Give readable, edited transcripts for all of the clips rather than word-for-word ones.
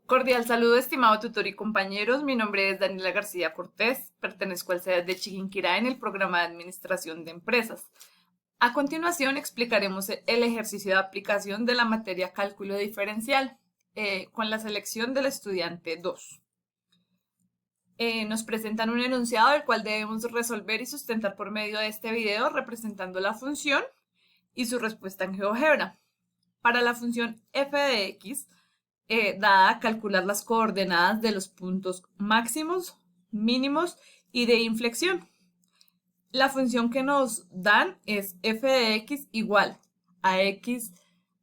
Cordial saludo, estimado tutor y compañeros. Mi nombre es Daniela García Cortés. Pertenezco al SEDAT de Chiquinquirá en el programa de Administración de Empresas. A continuación explicaremos el ejercicio de aplicación de la materia Cálculo Diferencial con la selección del estudiante 2. Nos presentan un enunciado el cual debemos resolver y sustentar por medio de este video representando la función y su respuesta en GeoGebra. Para la función f de x, dada a calcular las coordenadas de los puntos máximos, mínimos y de inflexión. La función que nos dan es f de x igual a x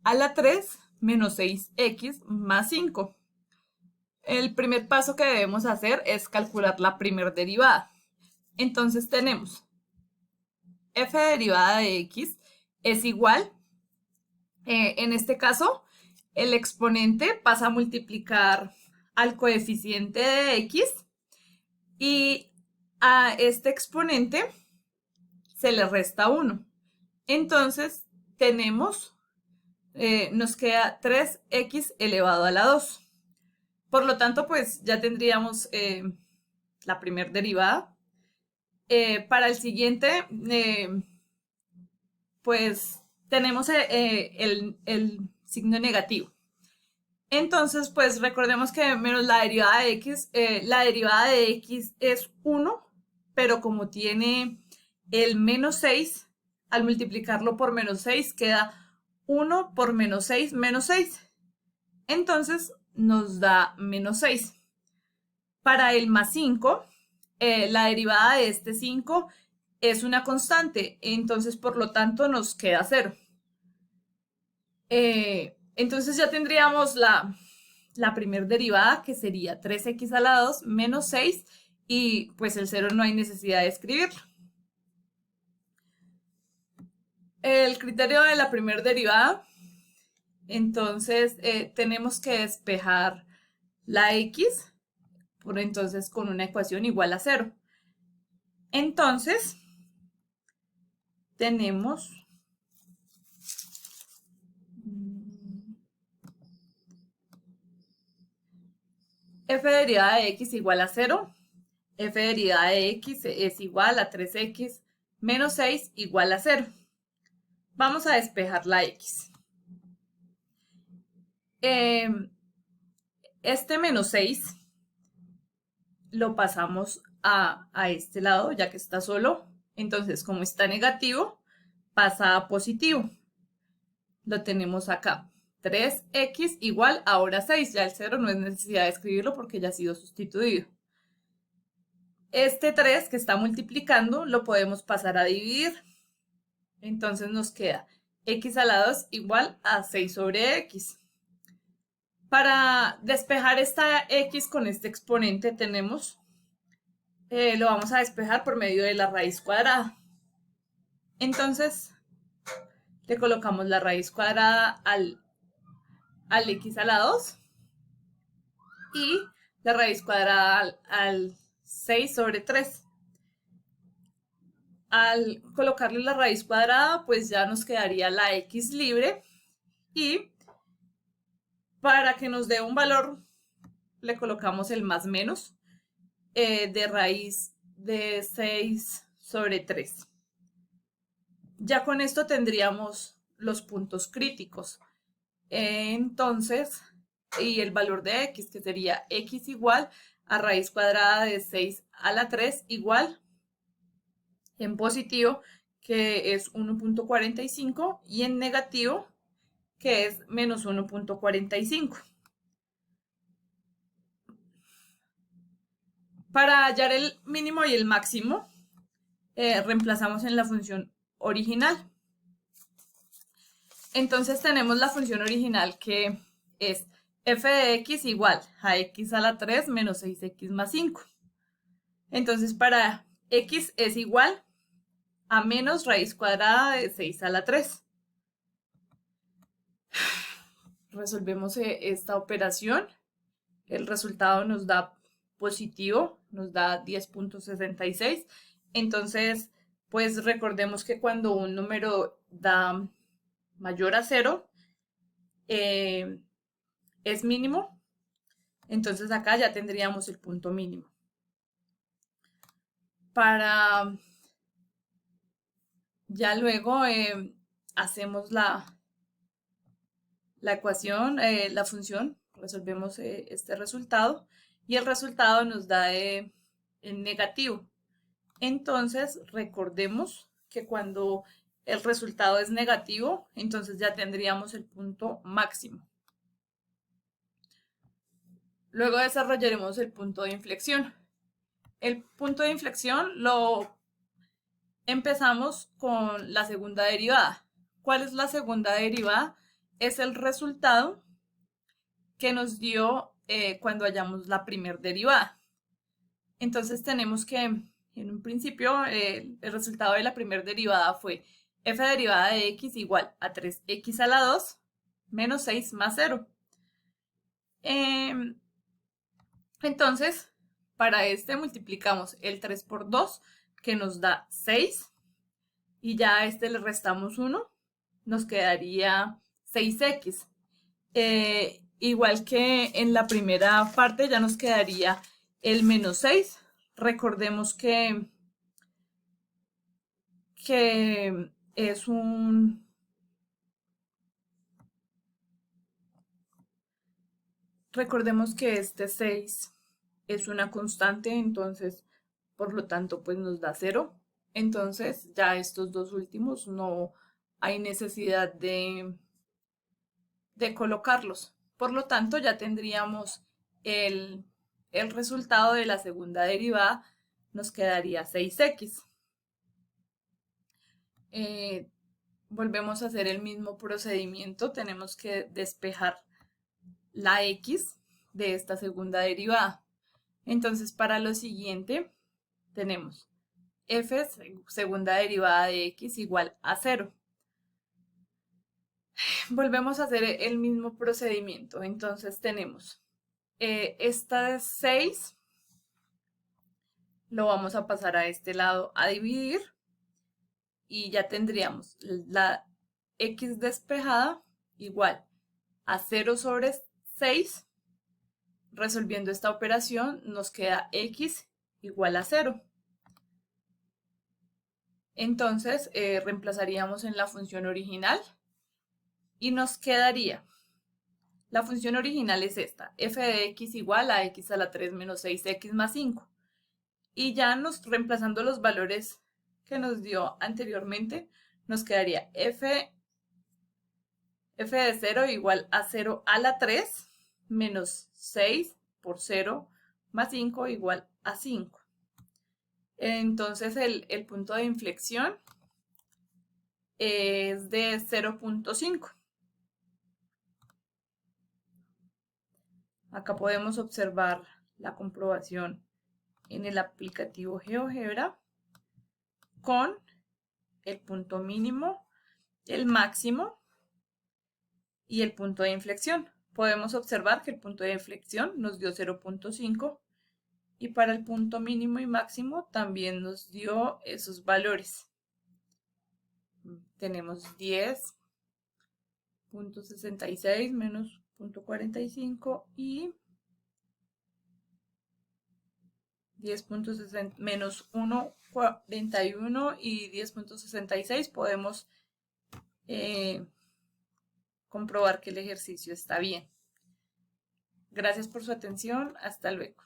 a la 3 menos 6x más 5. El primer paso que debemos hacer es calcular la primer derivada. Entonces tenemos f derivada de x es igual, en este caso, el exponente pasa a multiplicar al coeficiente de x y a este exponente se le resta 1. Entonces nos queda 3x elevado a la 2. Por lo tanto, pues ya tendríamos la primera derivada. Para el siguiente, pues tenemos el signo negativo. Entonces, pues recordemos que menos la derivada de x es 1, pero como tiene el menos 6, al multiplicarlo por menos 6 queda 1 por menos 6, menos 6. Entonces nos da menos 6. Para el más 5, la derivada de este 5 es una constante, entonces por lo tanto nos queda 0. Entonces ya tendríamos la primera derivada, que sería 3x a la 2 menos 6, y pues el 0 no hay necesidad de escribirlo. El criterio de la primera derivada, entonces tenemos que despejar la x, por entonces con una ecuación igual a 0. Entonces tenemos f derivada de x igual a 0, f derivada de x es igual a 3x menos 6 igual a 0. Vamos a despejar la x. Este menos 6 lo pasamos a este lado, ya que está solo. Entonces, como está negativo, pasa a positivo. Lo tenemos acá. 3x igual ahora 6. Ya el 0 no es necesidad de escribirlo porque ya ha sido sustituido. Este 3 que está multiplicando lo podemos pasar a dividir. Entonces nos queda x a la 2 igual a 6 sobre x. Para despejar esta x con este exponente tenemos, lo vamos a despejar por medio de la raíz cuadrada. Entonces le colocamos la raíz cuadrada al x a la 2 y la raíz cuadrada al 6 sobre 3. Al colocarle la raíz cuadrada, pues ya nos quedaría la x libre, y para que nos dé un valor le colocamos el más menos de raíz de 6 sobre 3. Ya con esto tendríamos los puntos críticos. Entonces, y el valor de x, que sería x igual a raíz cuadrada de 6 a la 3 igual, en positivo, que es 1.45, y en negativo, que es menos 1.45. Para hallar el mínimo y el máximo, reemplazamos en la función original. Entonces tenemos la función original, que es f de x igual a x a la 3 menos 6x más 5. Entonces para x es igual a menos raíz cuadrada de 6 a la 3. Resolvemos esta operación. El resultado nos da positivo, nos da 10.66. Entonces, pues recordemos que cuando un número da mayor a 0, es mínimo, Entonces acá ya tendríamos el punto mínimo. Para ya luego hacemos la ecuación, la función, resolvemos este resultado y el resultado nos da en negativo. Entonces, recordemos que cuando el resultado es negativo, entonces ya tendríamos el punto máximo. Luego desarrollaremos el punto de inflexión. El punto de inflexión lo empezamos con la segunda derivada. ¿Cuál es la segunda derivada? Es el resultado que nos dio cuando hallamos la primera derivada. Entonces tenemos que, en un principio, el resultado de la primera derivada fue f derivada de x igual a 3x a la 2 menos 6 más 0. Entonces, para este multiplicamos el 3 por 2, que nos da 6, y ya a este le restamos 1, nos quedaría 6x. Igual que en la primera parte ya nos quedaría el menos 6. Recordemos que es recordemos que este 6 es una constante, entonces por lo tanto pues nos da 0. Entonces ya estos dos últimos no hay necesidad de colocarlos. Por lo tanto, ya tendríamos el resultado de la segunda derivada, nos quedaría 6x. Volvemos a hacer el mismo procedimiento, tenemos que despejar la x de esta segunda derivada. Entonces, para lo siguiente, tenemos f segunda derivada de x igual a 0. Volvemos a hacer el mismo procedimiento. Entonces tenemos esta 6, lo vamos a pasar a este lado a dividir y ya tendríamos la x despejada igual a 0 sobre 6. Resolviendo esta operación nos queda x igual a 0. Entonces reemplazaríamos en la función original y nos quedaría, la función original es esta, f de x igual a x a la 3 menos 6x más 5. Y ya reemplazando los valores que nos dio anteriormente, nos quedaría f de 0 igual a 0 a la 3 menos 6 por 0 más 5 igual a 5. Entonces el punto de inflexión es de 0.5. Acá podemos observar la comprobación en el aplicativo GeoGebra con el punto mínimo, el máximo y el punto de inflexión. Podemos observar que el punto de inflexión nos dio 0.5 y para el punto mínimo y máximo también nos dio esos valores. Tenemos 10.66 menos 0.45 y 10.60 menos 1.41 y 10.66. Podemos comprobar que el ejercicio está bien. Gracias por su atención. Hasta luego.